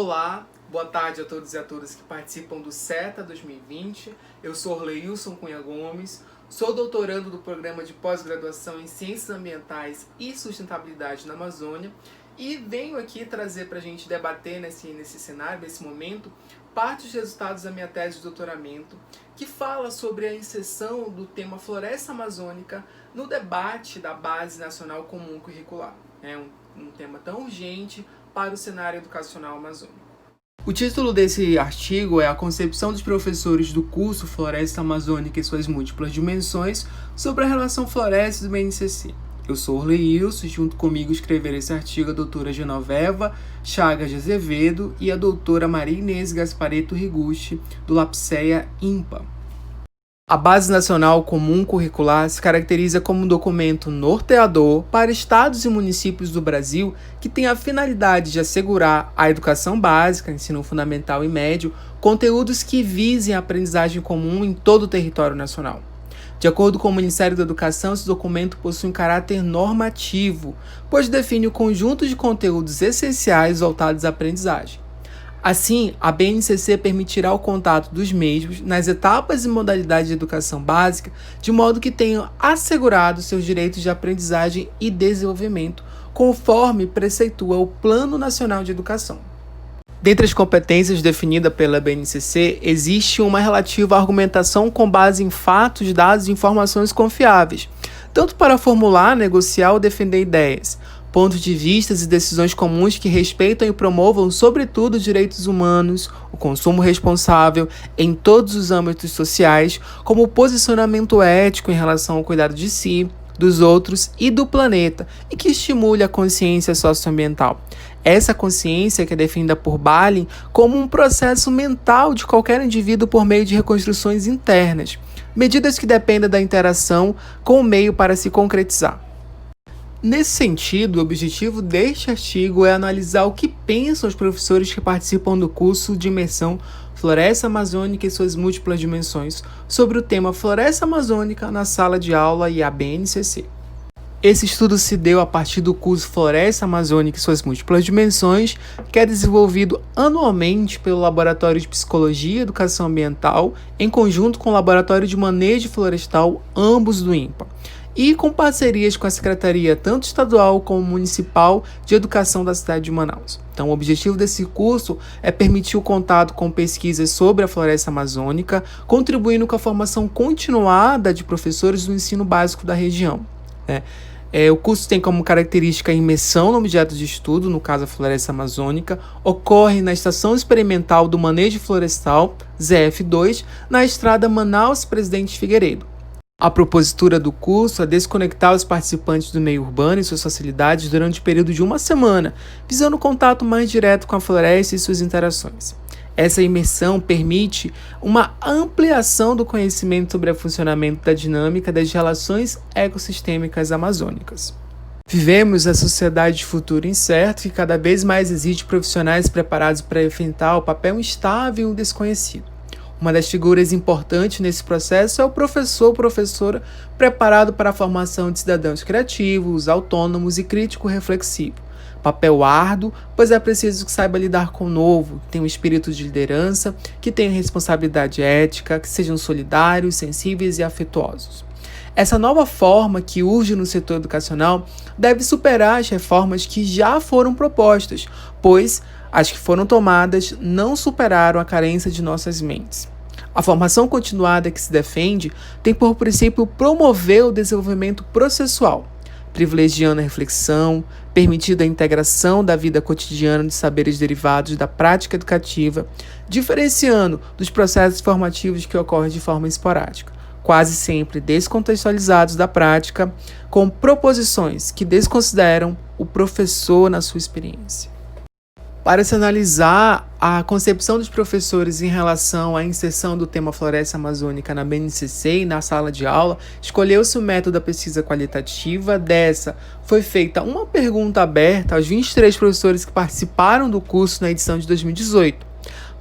Olá, boa tarde a todos e a todas que participam do CETA 2020. Eu sou Orleilson Cunha Gomes, sou doutorando do Programa de Pós-Graduação em Ciências Ambientais e Sustentabilidade na Amazônia e venho aqui trazer para a gente debater nesse cenário, nesse momento, parte dos resultados da minha tese de doutoramento, que fala sobre a inserção do tema floresta amazônica no debate da Base Nacional Comum Curricular. É um tema tão urgente para o cenário educacional amazônico. O título desse artigo é A concepção dos professores do curso Floresta Amazônica e suas múltiplas dimensões sobre a relação floresta do BNCC. Eu sou Orleilson, junto comigo escreveram esse artigo a doutora Genoveva Chagas de Azevedo e a doutora Maria Inês Gasparetto Riguchi, do LAPSEA INPA. A Base Nacional Comum Curricular se caracteriza como um documento norteador para estados e municípios do Brasil que tem a finalidade de assegurar a educação básica, ensino fundamental e médio, conteúdos que visem a aprendizagem comum em todo o território nacional. De acordo com o Ministério da Educação, esse documento possui um caráter normativo, pois define o conjunto de conteúdos essenciais voltados à aprendizagem. Assim, a BNCC permitirá o contato dos mesmos nas etapas e modalidades de educação básica, de modo que tenham assegurado seus direitos de aprendizagem e desenvolvimento, conforme preceitua o Plano Nacional de Educação. Dentre as competências definidas pela BNCC, existe uma relativa à argumentação com base em fatos, dados e informações confiáveis, tanto para formular, negociar ou defender ideias, pontos de vista e decisões comuns que respeitam e promovam, sobretudo, os direitos humanos, o consumo responsável em todos os âmbitos sociais, como o posicionamento ético em relação ao cuidado de si, dos outros e do planeta, e que estimule a consciência socioambiental. Essa consciência que é definida por Balin como um processo mental de qualquer indivíduo por meio de reconstruções internas, medidas que dependem da interação com o meio para se concretizar. Nesse sentido, o objetivo deste artigo é analisar o que pensam os professores que participam do curso de imersão Floresta Amazônica e suas múltiplas dimensões sobre o tema Floresta Amazônica na sala de aula e a BNCC. Esse estudo se deu a partir do curso Floresta Amazônica e suas múltiplas dimensões, que é desenvolvido anualmente pelo Laboratório de Psicologia e Educação Ambiental, em conjunto com o Laboratório de Manejo Florestal, ambos do INPA, e com parcerias com a Secretaria tanto estadual como municipal de Educação da cidade de Manaus. Então, o objetivo desse curso é permitir o contato com pesquisas sobre a floresta amazônica, contribuindo com a formação continuada de professores do ensino básico da região. O curso tem como característica a imersão no objeto de estudo, no caso a floresta amazônica, ocorre na Estação Experimental do Manejo Florestal, ZF2, na estrada Manaus-Presidente Figueiredo. A propositura do curso é desconectar os participantes do meio urbano e suas facilidades durante o período de uma semana, visando o contato mais direto com a floresta e suas interações. Essa imersão permite uma ampliação do conhecimento sobre o funcionamento da dinâmica das relações ecossistêmicas amazônicas. Vivemos a sociedade de futuro incerto que cada vez mais exige profissionais preparados para enfrentar o papel instável e o desconhecido. Uma das figuras importantes nesse processo é o professor ou professora preparado para a formação de cidadãos criativos, autônomos e crítico-reflexivo. Papel árduo, pois é preciso que saiba lidar com o novo, que tenha um espírito de liderança, que tenha responsabilidade ética, que sejam solidários, sensíveis e afetuosos. Essa nova forma que urge no setor educacional deve superar as reformas que já foram propostas, pois as que foram tomadas não superaram a carência de nossas mentes. A formação continuada que se defende tem por princípio promover o desenvolvimento processual, privilegiando a reflexão, permitindo a integração da vida cotidiana de saberes derivados da prática educativa, diferenciando dos processos formativos que ocorrem de forma esporádica, quase sempre descontextualizados da prática, com proposições que desconsideram o professor na sua experiência. Para se analisar a concepção dos professores em relação à inserção do tema Floresta Amazônica na BNCC e na sala de aula, escolheu-se o método da pesquisa qualitativa. Dessa, foi feita uma pergunta aberta aos 23 professores que participaram do curso na edição de 2018.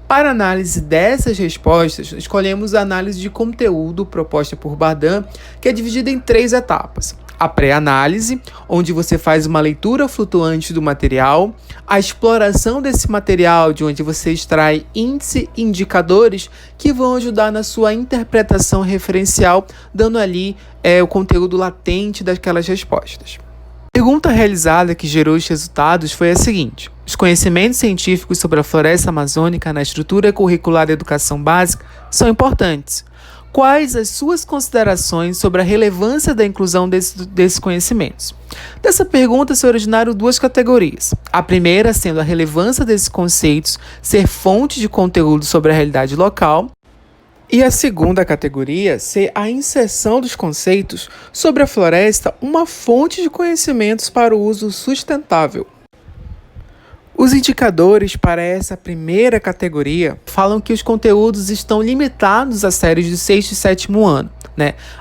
Para análise dessas respostas, escolhemos a análise de conteúdo proposta por Bardan, que é dividida em 3 etapas. A pré-análise, onde você faz uma leitura flutuante do material, a exploração desse material, de onde você extrai índice e indicadores que vão ajudar na sua interpretação referencial, dando ali o conteúdo latente daquelas respostas. A pergunta realizada que gerou os resultados foi a seguinte: os conhecimentos científicos sobre a floresta amazônica na estrutura curricular da educação básica são importantes. Quais as suas considerações sobre a relevância da inclusão desses conhecimentos? Dessa pergunta se originaram duas categorias. A primeira sendo a relevância desses conceitos ser fonte de conteúdo sobre a realidade local, e a segunda categoria ser a inserção dos conceitos sobre a floresta uma fonte de conhecimentos para o uso sustentável. Os indicadores para essa primeira categoria falam que os conteúdos estão limitados às séries do 6º e 7º ano.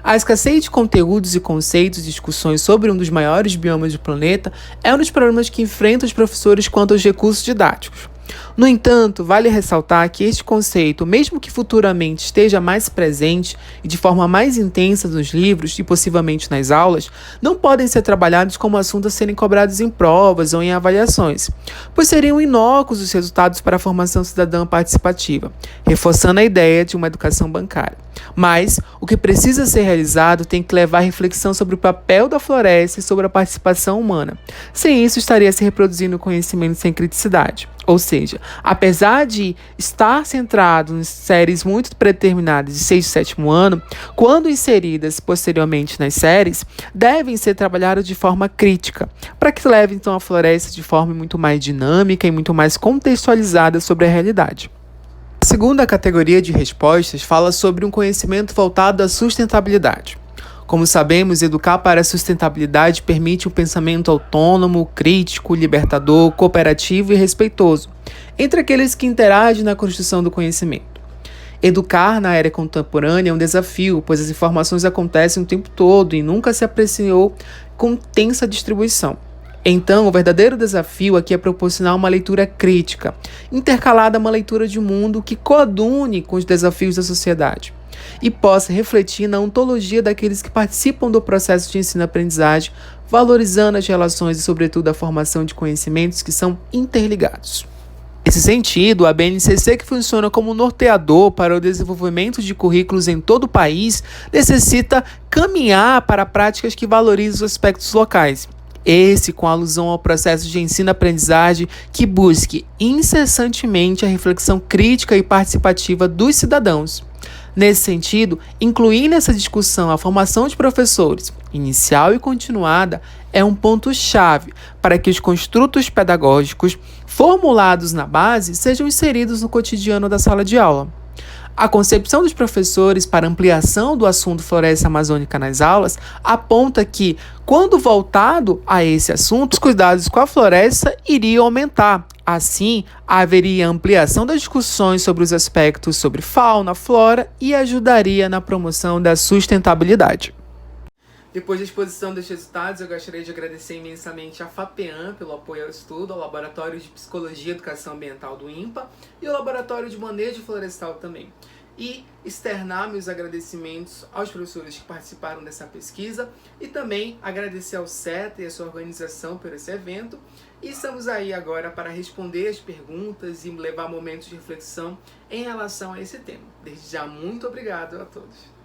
A escassez de conteúdos e conceitos e discussões sobre um dos maiores biomas do planeta é um dos problemas que enfrentam os professores quanto aos recursos didáticos. No entanto, vale ressaltar que este conceito, mesmo que futuramente esteja mais presente e de forma mais intensa nos livros e possivelmente nas aulas, não podem ser trabalhados como assuntos a serem cobrados em provas ou em avaliações, pois seriam inócuos os resultados para a formação cidadã participativa, reforçando a ideia de uma educação bancária. Mas, o que precisa ser realizado tem que levar a reflexão sobre o papel da floresta e sobre a participação humana. Sem isso, estaria se reproduzindo o conhecimento sem criticidade. Ou seja, apesar de estar centrado em séries muito predeterminadas de 6º e 7º ano, quando inseridas posteriormente nas séries, devem ser trabalhadas de forma crítica, para que leve então a floresta de forma muito mais dinâmica e muito mais contextualizada sobre a realidade. A segunda categoria de respostas fala sobre um conhecimento voltado à sustentabilidade. Como sabemos, educar para a sustentabilidade permite um pensamento autônomo, crítico, libertador, cooperativo e respeitoso, entre aqueles que interagem na construção do conhecimento. Educar na era contemporânea é um desafio, pois as informações acontecem o tempo todo e nunca se apreciou com tensa distribuição. Então, o verdadeiro desafio aqui é proporcionar uma leitura crítica, intercalada a uma leitura de mundo que coadune com os desafios da sociedade e possa refletir na ontologia daqueles que participam do processo de ensino-aprendizagem, valorizando as relações e, sobretudo, a formação de conhecimentos que são interligados. Nesse sentido, a BNCC, que funciona como norteador para o desenvolvimento de currículos em todo o país, necessita caminhar para práticas que valorizem os aspectos locais. Esse com alusão ao processo de ensino-aprendizagem que busque incessantemente a reflexão crítica e participativa dos cidadãos. Nesse sentido, incluir nessa discussão a formação de professores, inicial e continuada, é um ponto-chave para que os construtos pedagógicos formulados na base sejam inseridos no cotidiano da sala de aula. A concepção dos professores para ampliação do assunto floresta amazônica nas aulas aponta que, quando voltado a esse assunto, os cuidados com a floresta iriam aumentar. Assim, haveria ampliação das discussões sobre os aspectos sobre fauna, flora e ajudaria na promoção da sustentabilidade. Depois da exposição dos resultados, eu gostaria de agradecer imensamente a FAPEAM pelo apoio ao estudo, ao Laboratório de Psicologia e Educação Ambiental do INPA e ao Laboratório de Manejo Florestal também. E externar meus agradecimentos aos professores que participaram dessa pesquisa e também agradecer ao CETA e a sua organização por esse evento. E estamos aí agora para responder as perguntas e levar momentos de reflexão em relação a esse tema. Desde já, muito obrigado a todos.